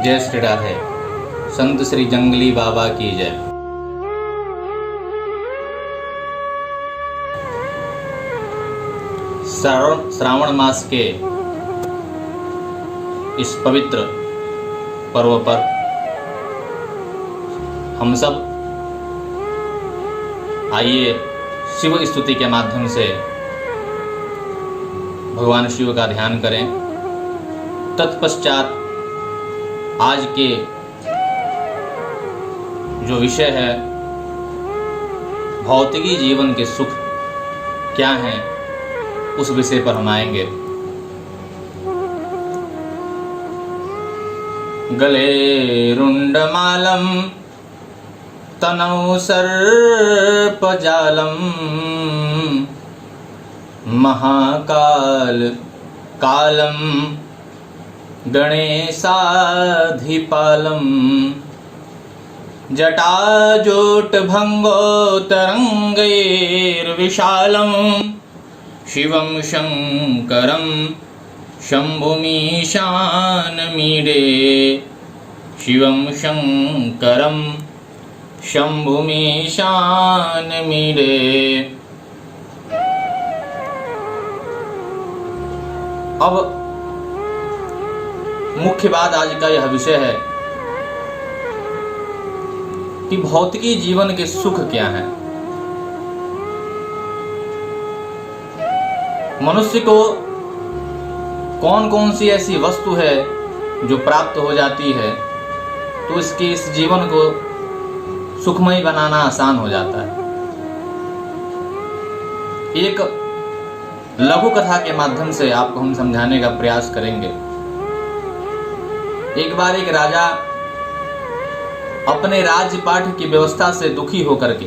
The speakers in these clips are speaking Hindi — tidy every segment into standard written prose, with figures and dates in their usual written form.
जय श्री राधे। संत श्री जंगली बाबा की जय। श्रावण मास के इस पवित्र पर्व पर हम सब आइए शिव स्तुति के माध्यम से भगवान शिव का ध्यान करें। तत्पश्चात आज के जो विषय है भौतिकी जीवन के सुख क्या हैं, उस विषय पर हम आएंगे। गले रुंडमालम तनौ सर्पजालम महाकाल कालम गणेशाधिपालम जटाजोटभंगोतरंगैर्विशालम शिवं शंकरं शंभुमीशानमीडे। शिवं शंकरं शंभुमीशानमीडे। अब मुख्य बात आज का यह विषय है कि भौतिकी जीवन के सुख क्या हैं। मनुष्य को कौन कौन सी ऐसी वस्तु है जो प्राप्त हो जाती है तो इसके इस जीवन को सुखमय बनाना आसान हो जाता है। एक लघु कथा के माध्यम से आपको हम समझाने का प्रयास करेंगे। एक बार एक राजा अपने राज्यपाठ की व्यवस्था से दुखी होकर के,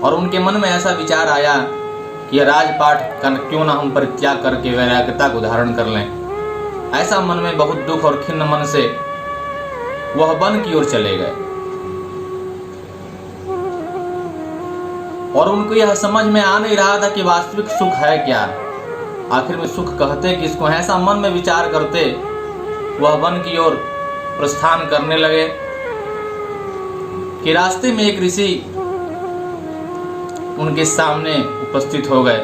और उनके मन में ऐसा विचार आया कि राजपाट का क्यों ना हम परित्याग करके वैराग्यता को धारण कर लें। ऐसा मन में बहुत दुख और खिन्न मन से वह वन की ओर चले गए। और उनको यह समझ में आ नहीं रहा था कि वास्तविक सुख है क्या, आखिर में सुख कहते किसको। ऐसा मन में विचार करते वह वन की ओर प्रस्थान करने लगे कि रास्ते में एक ऋषि उनके सामने उपस्थित हो गए।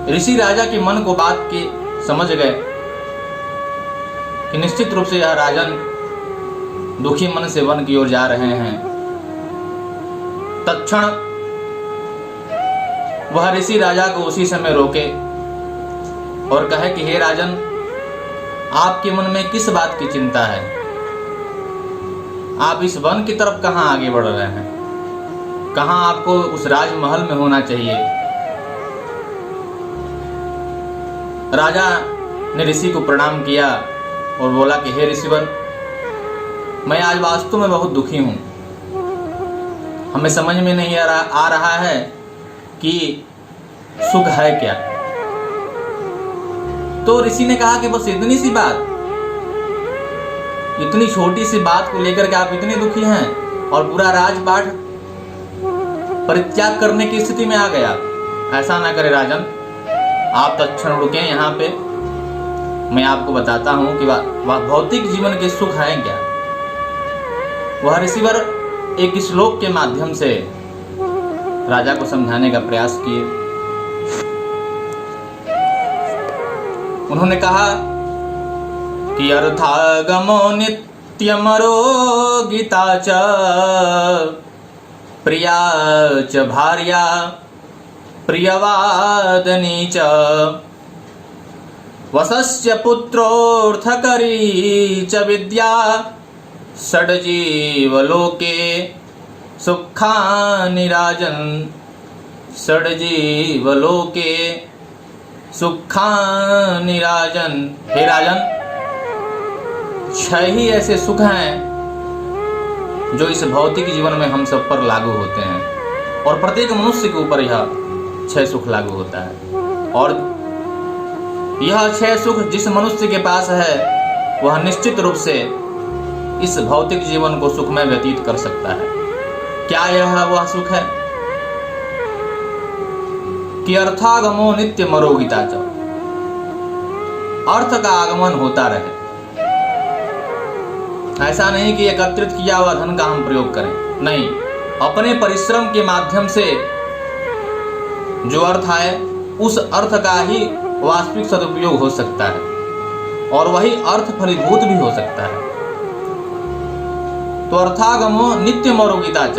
ऋषि राजा के मन को बात की समझ गए कि निश्चित रूप से यह राजन दुखी मन से वन की ओर जा रहे हैं। तत्क्षण वह ऋषि राजा को उसी समय रोके और कहे कि हे राजन, आपके मन में किस बात की चिंता है? आप इस वन की तरफ कहां आगे बढ़ रहे हैं? कहां आपको उस राजमहल में होना चाहिए? राजा ने ऋषि को प्रणाम किया और बोला कि हे ऋषिवर, मैं आज वास्तव में बहुत दुखी हूं। हमें समझ में नहीं आ रहा है कि सुख है क्या। तो ऋषि ने कहा कि बस इतनी सी बात, इतनी छोटी सी बात को लेकर के आप इतने दुखी हैं और पूरा राजपाट परित्याग करने की स्थिति में आ गया। ऐसा ना करे राजन, आप तत्क्षण रुकें यहाँ पे। मैं आपको बताता हूँ कि वह भौतिक जीवन के सुख हैं क्या। वह ऋषिवर एक श्लोक के माध्यम से राजा को समझाने का प्रयास किए। उन्होंने कहा कि अर्थागमो नित्यमरो गीता च प्रिया च भार्या प्रियवादनी च वसस्य पुत्रोऽर्थकरी च विद्या षड्जीवलोके सुखानि राजन्। षड्जीवलोके सुखानि राजन्। हे राजन, 6 ही ऐसे सुख हैं जो इस भौतिक जीवन में हम सब पर लागू होते हैं, और प्रत्येक मनुष्य के ऊपर यह 6 सुख लागू होता है। और यह 6 सुख जिस मनुष्य के पास है वह निश्चित रूप से इस भौतिक जीवन को सुखमय व्यतीत कर सकता है। क्या यह वह सुख है कि अर्थागमो नित्य मरोगिता च। अर्थ का आगमन होता रहे। ऐसा नहीं कि एकत्रित किया हुआ धन का हम प्रयोग करें, नहीं, अपने परिश्रम के माध्यम से जो अर्थ आए उस अर्थ का ही वास्तविक सदुपयोग हो सकता है और वही अर्थ फलीभूत भी हो सकता है। तो अर्थागमो नित्यम आरोग्यता च,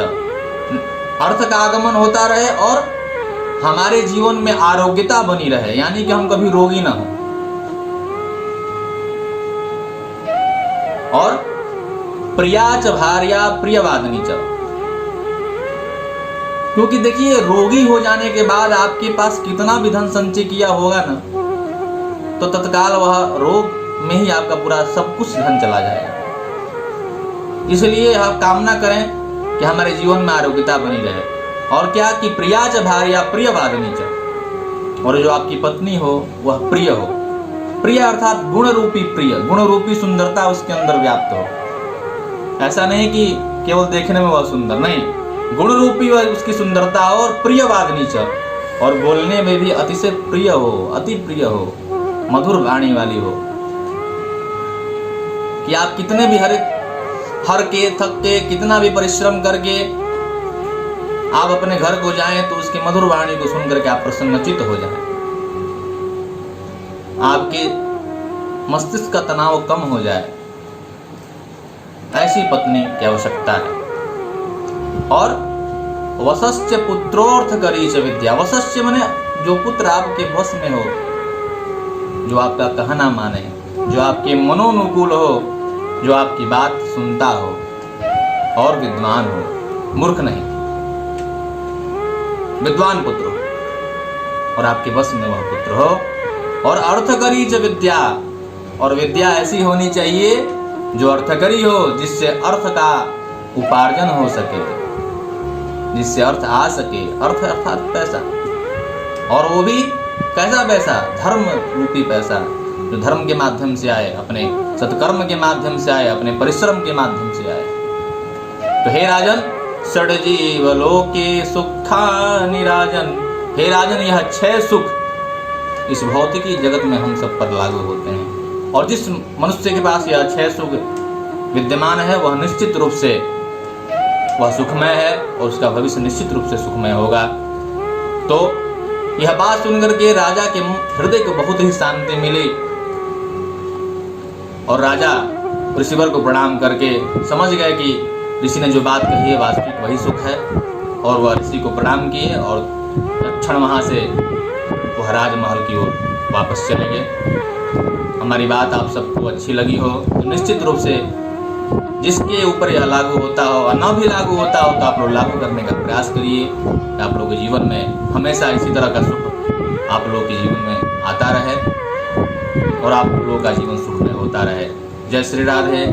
अर्थ का आगमन होता रहे और हमारे जीवन में आरोग्यता बनी रहे, यानी कि हम कभी रोगी ना हो। और प्रियाच भार्या प्रियवादिनी च, क्योंकि देखिए रोगी हो जाने के बाद आपके पास कितना भी धन संचय किया होगा ना, तो तत्काल वह रोग में ही आपका पूरा सब कुछ धन चला जाएगा। इसलिए आप कामना करें कि हमारे जीवन में आरोग्यता बनी रहे। और क्या कि प्रियाच भार्या प्रियवादिनी च, और जो आपकी पत्नी हो वह प्रिय हो। प्रिय अर्थात गुण रूपी प्रिय, गुण रूपी सुंदरता उसके अंदर व्याप्त हो। ऐसा नहीं कि केवल देखने में वह सुंदर, नहीं, गुण रूपी वह उसकी सुंदरता हो। और प्रियवादिनी च, और बोलने में भी अतिशय प्रिय हो, अति प्रिय हो, मधुर वाणी वाली हो, कि आप कितने भी हर के थक के कितना भी परिश्रम करके आप अपने घर को जाएं तो उसकी मधुर वाणी को सुनकर के आप प्रसन्नचित्त हो जाएं, आपके मस्तिष्क का तनाव कम हो जाए। ऐसी पत्नी की आवश्यकता है। और वशस्य पुत्रोर्थ करी च विद्या, वशस्य माने जो पुत्र आपके वश में हो, जो आपका कहना माने, जो आपके मनोनुकूल हो, जो आपकी बात सुनता हो और विद्वान हो, मूर्ख नहीं, विद्वान पुत्र हो और आपके वश में वह पुत्र हो। और अर्थकरी च विद्या, और विद्या ऐसी होनी चाहिए जो अर्थकरी हो, जिससे अर्थ का उपार्जन हो सके, जिससे अर्थ आ सके। अर्थ अर्थात पैसा, और वो भी कैसा पैसा? धर्म रूपी पैसा, जो धर्म के माध्यम से आए, अपने सत्कर्म के माध्यम से आए, अपने परिश्रम के माध्यम से आए। तो हे राजन, षड्जीव लोके सुखा निराजन, हे राजन, यह 6 सुख इस भौतिकी जगत में हम सब पर लागू होते हैं। और जिस मनुष्य के पास यह 6 सुख विद्यमान है वह निश्चित रूप से वह सुखमय है और उसका भविष्य निश्चित रूप से सुखमय होगा। तो यह बात सुनकर के राजा के हृदय को बहुत ही शांति मिली और राजा ऋषिवर को प्रणाम करके समझ गए कि ऋषि ने जो बात कही है वास्तविक वही सुख है। और वह ऋषि को प्रणाम किए और तत्क्षण वहाँ से वह राजमहल की ओर वापस चले गए। हमारी बात आप सबको अच्छी लगी हो तो निश्चित रूप से जिसके ऊपर यह लागू होता हो और न भी लागू होता हो तो आप लोग लागू करने का प्रयास करिए। आप लोगों के जीवन में हमेशा इसी तरह का सुख आप लोगों के जीवन में आता रहे और आप लोगों का जीवन सुखमय होता रहे। जय श्री राधे।